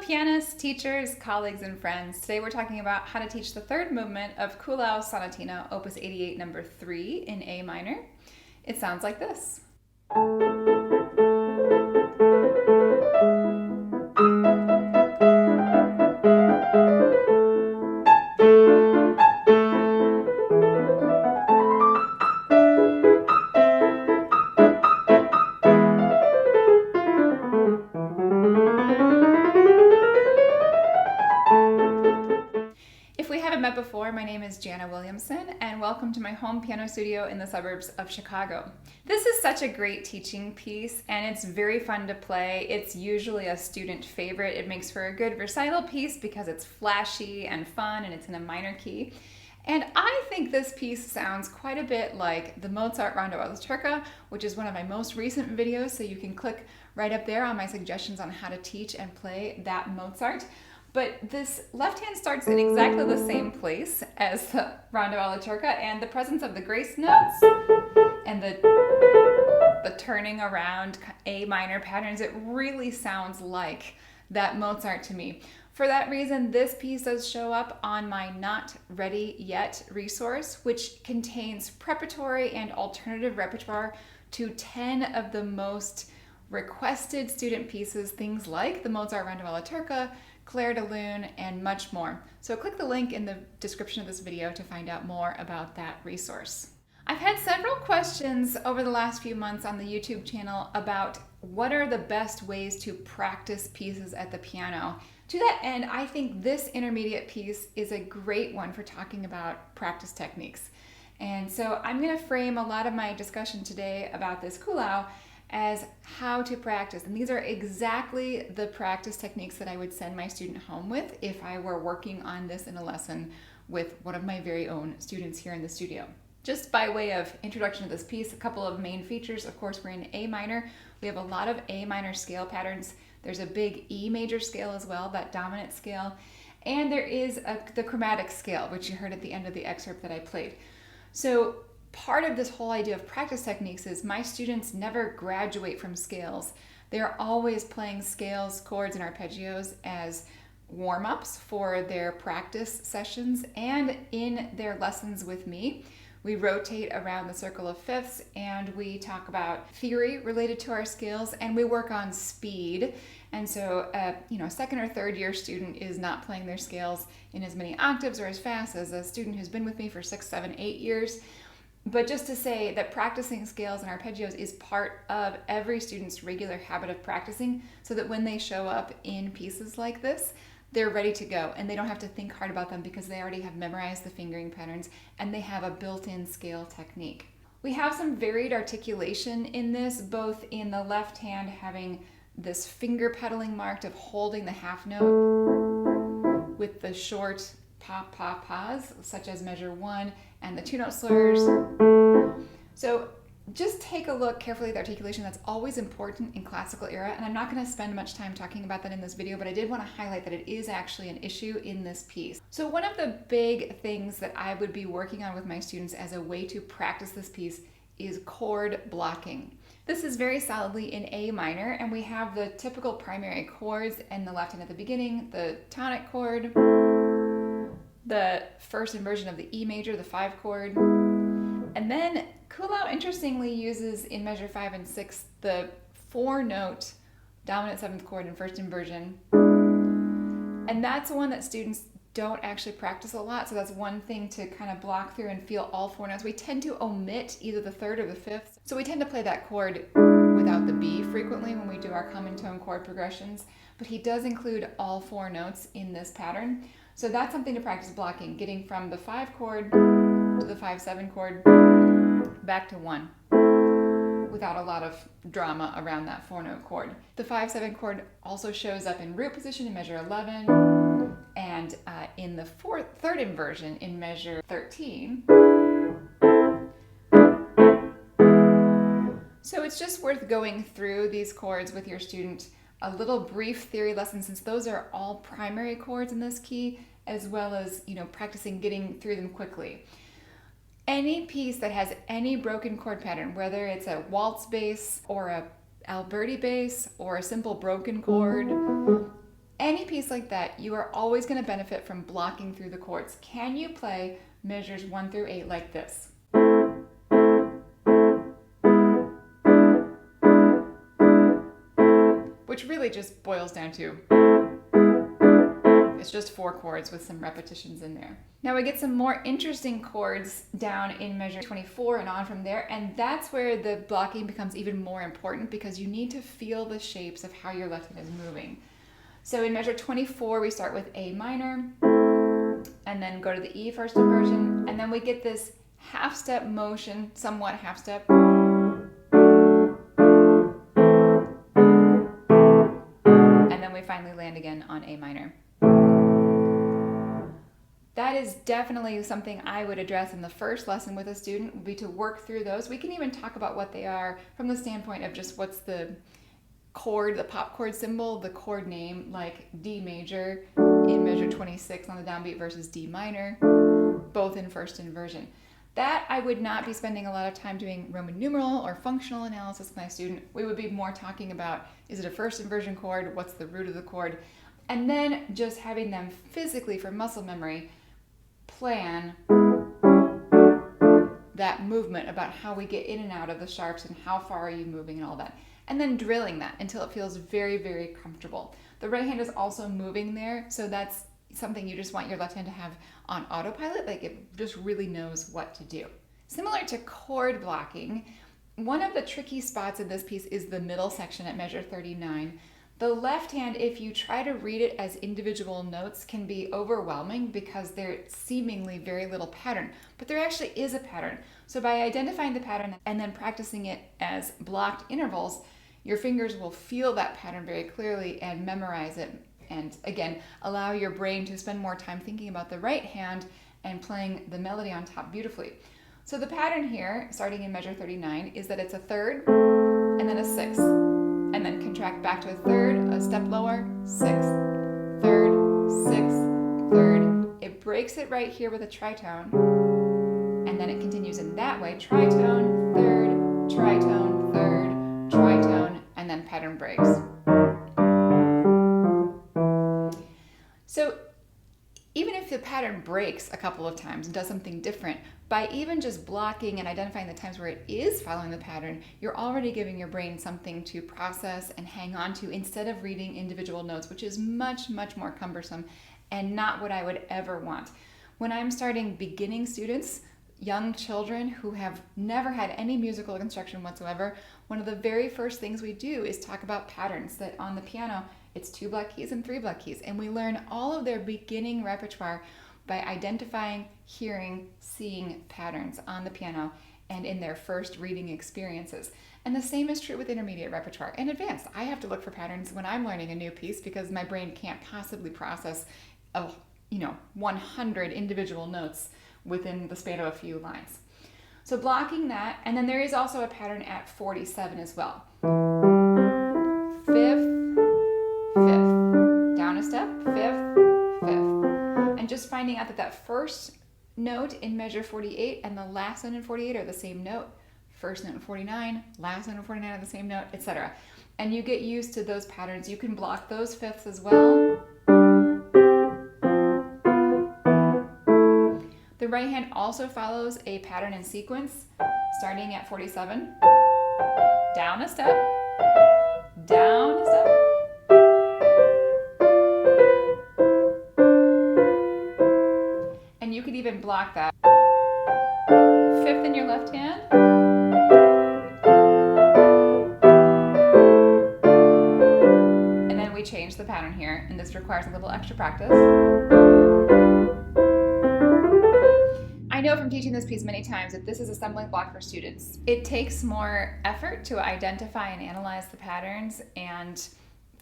pianists, teachers, colleagues, and friends. Today we're talking about how to teach the third movement of Kuhlau Sonatina, Opus 88, number 3 in A minor. It sounds like this. If we haven't met before, my name is Jana Williamson, and welcome to my home piano studio in the suburbs of Chicago. This is such a great teaching piece, and it's very fun to play. It's usually a student favorite. It makes for a good recital piece because it's flashy and fun, and it's in a minor key. And I think this piece sounds quite a bit like the Mozart Rondo alla turca, which is one of my most recent videos, so you can click right up there on my suggestions on how to teach and play that Mozart. But this left hand starts in exactly the same place as the Rondo alla turca, and the presence of the grace notes and the turning around A minor patterns, it really sounds like that Mozart to me. For that reason, this piece does show up on my Not Ready Yet resource, which contains preparatory and alternative repertoire to 10 of the most requested student pieces, things like the Mozart Rondo alla turca, Clair de Lune, and much more. So click the link in the description of this video to find out more about that resource. I've had several questions over the last few months on the YouTube channel about what are the best ways to practice pieces at the piano. To that end, I think this intermediate piece is a great one for talking about practice techniques. And so I'm going to frame a lot of my discussion today about this Kuhlau as how to practice. And these are exactly the practice techniques that I would send my student home with if I were working on this in a lesson with one of my very own students here in the studio. Just by way of introduction to this piece, a couple of main features. Of course, we're in A minor. We have a lot of A minor scale patterns. There's a big E major scale as well, that dominant scale. And there is the chromatic scale, which you heard at the end of the excerpt that I played. So part of this whole idea of practice techniques is my students never graduate from scales. They're always playing scales, chords, and arpeggios as warm-ups for their practice sessions and in their lessons with me. We rotate around the circle of fifths and we talk about theory related to our scales, and we work on speed. And so a second or third year student is not playing their scales in as many octaves or as fast as a student who's been with me for 6, 7, 8 years. But just to say that practicing scales and arpeggios is part of every student's regular habit of practicing, so that when they show up in pieces like this, they're ready to go and they don't have to think hard about them because they already have memorized the fingering patterns and they have a built-in scale technique. We have some varied articulation in this, both in the left hand having this finger pedaling marked of holding the half note with the short pa-pa-pas, such as measure 1 and the 2-note slurs. So just take a look carefully at the articulation. That's always important in classical era, and I'm not going to spend much time talking about that in this video, but I did want to highlight that it is actually an issue in this piece. So one of the big things that I would be working on with my students as a way to practice this piece is chord blocking. This is very solidly in A minor, and we have the typical primary chords in the left hand at the beginning, the tonic chord, the first inversion of the E major, the 5 chord, and then Kuhlau interestingly uses in measure 5 and 6 the 4-note dominant 7th chord in first inversion, and that's one that students don't actually practice a lot, so that's one thing to kind of block through and feel all 4 notes. We tend to omit either the 3rd or the 5th, so we tend to play that chord without the B frequently when we do our common tone chord progressions, but he does include all 4 notes in this pattern. So that's something to practice blocking, getting from the 5 chord to the 5-7 chord back to 1 without a lot of drama around that 4-note chord. The 5-7 chord also shows up in root position in measure 11 and in the third inversion in measure 13. So it's just worth going through these chords with your student, a little brief theory lesson, since those are all primary chords in this key, as well as practicing getting through them quickly. Any piece that has any broken chord pattern, whether it's a waltz bass or a Alberti bass or a simple broken chord, any piece piece like that, you are always going to benefit from blocking through the chords. Can you play measures 1 through 8 like this? Which really just boils down to, it's just 4 chords with some repetitions in there. Now we get some more interesting chords down in measure 24 and on from there, and that's where the blocking becomes even more important because you need to feel the shapes of how your left hand is moving. So in measure 24, we start with A minor, and then go to the E first inversion, and then we get this half step motion, somewhat half step, and then we finally land again on A minor. That is definitely something I would address in the first lesson with a student, would be to work through those. We can even talk about what they are from the standpoint of just what's the chord, the pop chord symbol, the chord name, like D major in measure 26 on the downbeat versus D minor, both in first inversion. That I would not be spending a lot of time doing Roman numeral or functional analysis with my student. We would be more talking about, is it a first inversion chord? What's the root of the chord? And then just having them physically, for muscle memory, plan that movement about how we get in and out of the sharps and how far are you moving and all that. And then drilling that until it feels very, very comfortable. The right hand is also moving there, so that's something you just want your left hand to have on autopilot, like it just really knows what to do. Similar to chord blocking, one of the tricky spots in this piece is the middle section at measure 39. The left hand, if you try to read it as individual notes, can be overwhelming because there's seemingly very little pattern, but there actually is a pattern. So by identifying the pattern and then practicing it as blocked intervals, your fingers will feel that pattern very clearly and memorize it, and again, allow your brain to spend more time thinking about the right hand and playing the melody on top beautifully. So the pattern here, starting in measure 39, is that it's a third and then a sixth, and then contract back to a third, a step lower, sixth, third, sixth, third. It breaks it right here with a tritone, and then it continues in that way, tritone, third, tritone, third, tritone, and then pattern breaks. So even if the pattern breaks a couple of times and does something different, by even just blocking and identifying the times where it is following the pattern, you're already giving your brain something to process and hang on to instead of reading individual notes, which is much, much more cumbersome and not what I would ever want. When I'm starting beginning students, young children who have never had any musical instruction whatsoever, one of the very first things we do is talk about patterns, that on the piano, it's 2 black keys and 3 black keys, and we learn all of their beginning repertoire by identifying, hearing, seeing patterns on the piano and in their first reading experiences. And the same is true with intermediate repertoire and advanced. I have to look for patterns when I'm learning a new piece because my brain can't possibly process 100 individual notes within the span of a few lines. So blocking that, and then there is also a pattern at 47 as well. Fifth, fifth, down a step, fifth, fifth. And just finding out that that first note in measure 48 and the last note in 48 are the same note. First note in 49, last note in 49 are the same note, etc. And you get used to those patterns. You can block those fifths as well. The right hand also follows a pattern in sequence, starting at 47. Down a step, down a step. And you could even block that. Fifth in your left hand. And then we change the pattern here, and this requires a little extra practice. I know from teaching this piece many times that this is a stumbling block for students. It takes more effort to identify and analyze the patterns and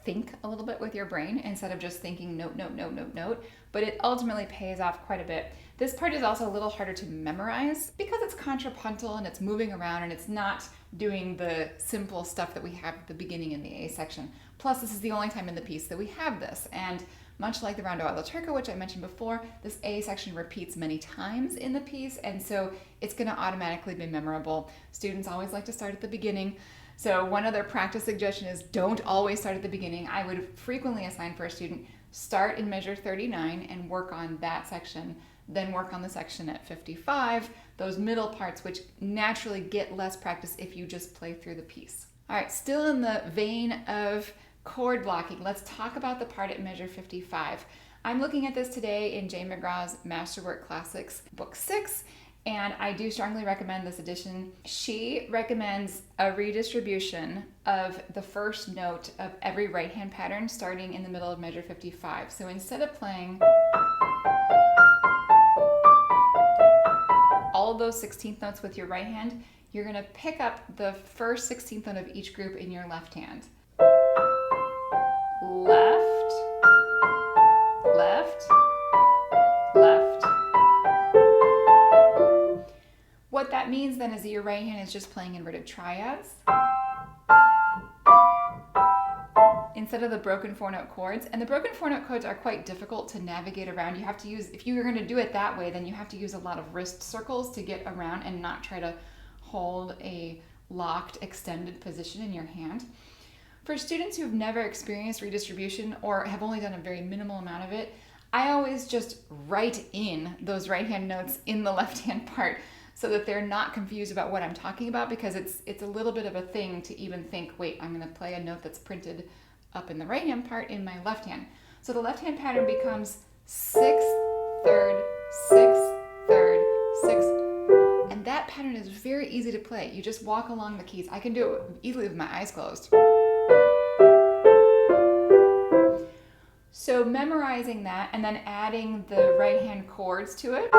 think a little bit with your brain instead of just thinking note, note, note, note, note, but it ultimately pays off quite a bit. This part is also a little harder to memorize because it's contrapuntal and it's moving around and it's not doing the simple stuff that we have at the beginning in the A section. Plus, this is the only time in the piece that we have this, and much like the Rondo, alla, turca, which I mentioned before, this A section repeats many times in the piece, and so it's going to automatically be memorable. Students always like to start at the beginning So one other practice suggestion is don't always start at the beginning. I would frequently assign for a student, start in measure 39 and work on that section, then work on the section at 55, those middle parts which naturally get less practice if you just play through the piece. All right, still in the vein of chord blocking, let's talk about the part at measure 55. I'm looking at this today in J. McGraw's Masterwork Classics, Book 6, and I do strongly recommend this edition. She recommends a redistribution of the first note of every right hand pattern starting in the middle of measure 55. So instead of playing all of those 16th notes with your right hand, you're going to pick up the first 16th note of each group in your left hand. Left, left, left. What that means then is that your right hand is just playing inverted triads instead of the broken 4-note chords. And the broken 4-note chords are quite difficult to navigate around. You have to use, if you're going to do it that way, then you have to use a lot of wrist circles to get around and not try to hold a locked, extended position in your hand. For students who've never experienced redistribution or have only done a very minimal amount of it, I always just write in those right hand notes in the left hand part so that they're not confused about what I'm talking about, because it's a little bit of a thing to even think, wait, I'm going to play a note that's printed up in the right hand part in my left hand. So the left hand pattern becomes 6th, 3rd, 6th, 3rd, 6th. And that pattern is very easy to play. You just walk along the keys. I can do it easily with my eyes closed. So memorizing that and then adding the right hand chords to it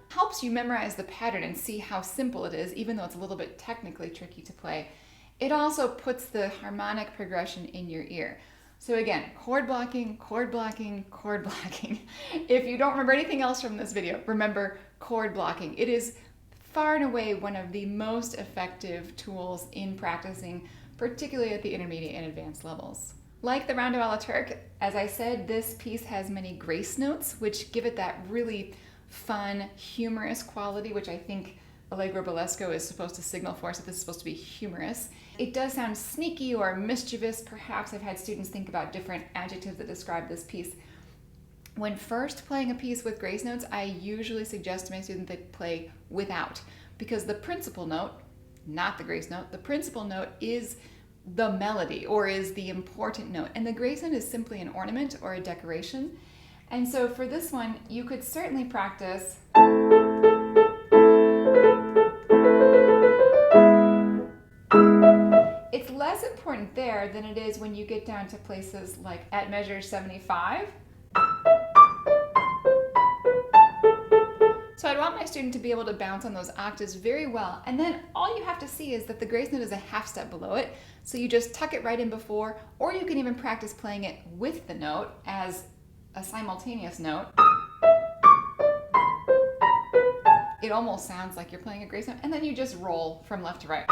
helps you memorize the pattern and see how simple it is, even though it's a little bit technically tricky to play. It also puts the harmonic progression in your ear. So again, chord blocking, chord blocking, chord blocking. If you don't remember anything else from this video, remember chord blocking. It is far and away one of the most effective tools in practicing, particularly at the intermediate and advanced levels. Like the Rondo alla turca, as I said, this piece has many grace notes, which give it that really fun, humorous quality, which I think Allegro burlesco is supposed to signal for us that this is supposed to be humorous. It does sound sneaky or mischievous, perhaps. I've had students think about different adjectives that describe this piece. When first playing a piece with grace notes, I usually suggest to my students they play without, because the principal note, not the grace note, the principal note is the melody or is the important note, and the grace note is simply an ornament or a decoration. And so for this one, you could certainly practice it's less important there than it is when you get down to places like at measure 75. So I'd want my student to be able to bounce on those octaves very well, and then all you have to see is that the grace note is a half step below it, so you just tuck it right in before, or you can even practice playing it with the note as a simultaneous note. It almost sounds like you're playing a grace note, and then you just roll from left to right.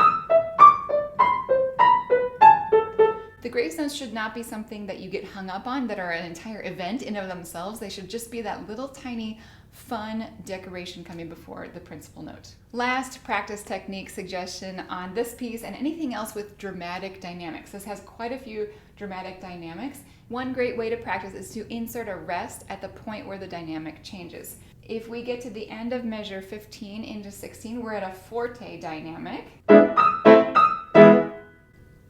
The grace notes should not be something that you get hung up on, that are an entire event in and of themselves. They should just be that little tiny fun decoration coming before the principal note. Last practice technique suggestion on this piece and anything else with dramatic dynamics. This has quite a few dramatic dynamics. One great way to practice is to insert a rest at the point where the dynamic changes. If we get to the end of measure 15 into 16, we're at a forte dynamic.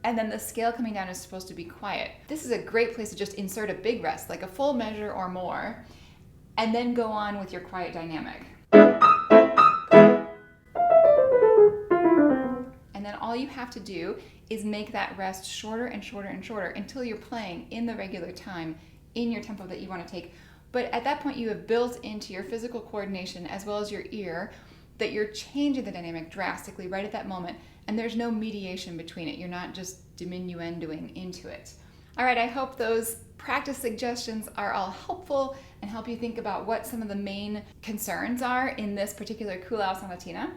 And then the scale coming down is supposed to be quiet. This is a great place to just insert a big rest, like a full measure or more, and then go on with your quiet dynamic. And then all you have to do is make that rest shorter and shorter and shorter until you're playing in the regular time, in your tempo that you want to take. But at that point you have built into your physical coordination as well as your ear that you're changing the dynamic drastically right at that moment, and there's no mediation between it. You're not just diminuendoing into it. All right, I hope those practice suggestions are all helpful and help you think about what some of the main concerns are in this particular Kuhlau Sonatina.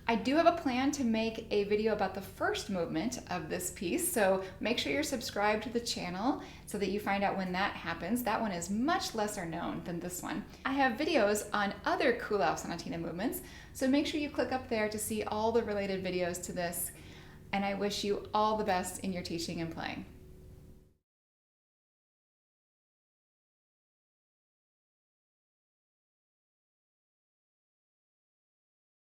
I do have a plan to make a video about the first movement of this piece, so make sure you're subscribed to the channel so that you find out when that happens. That one is much lesser known than this one. I have videos on other Kuhlau Sonatina movements, so make sure you click up there to see all the related videos to this, and I wish you all the best in your teaching and playing.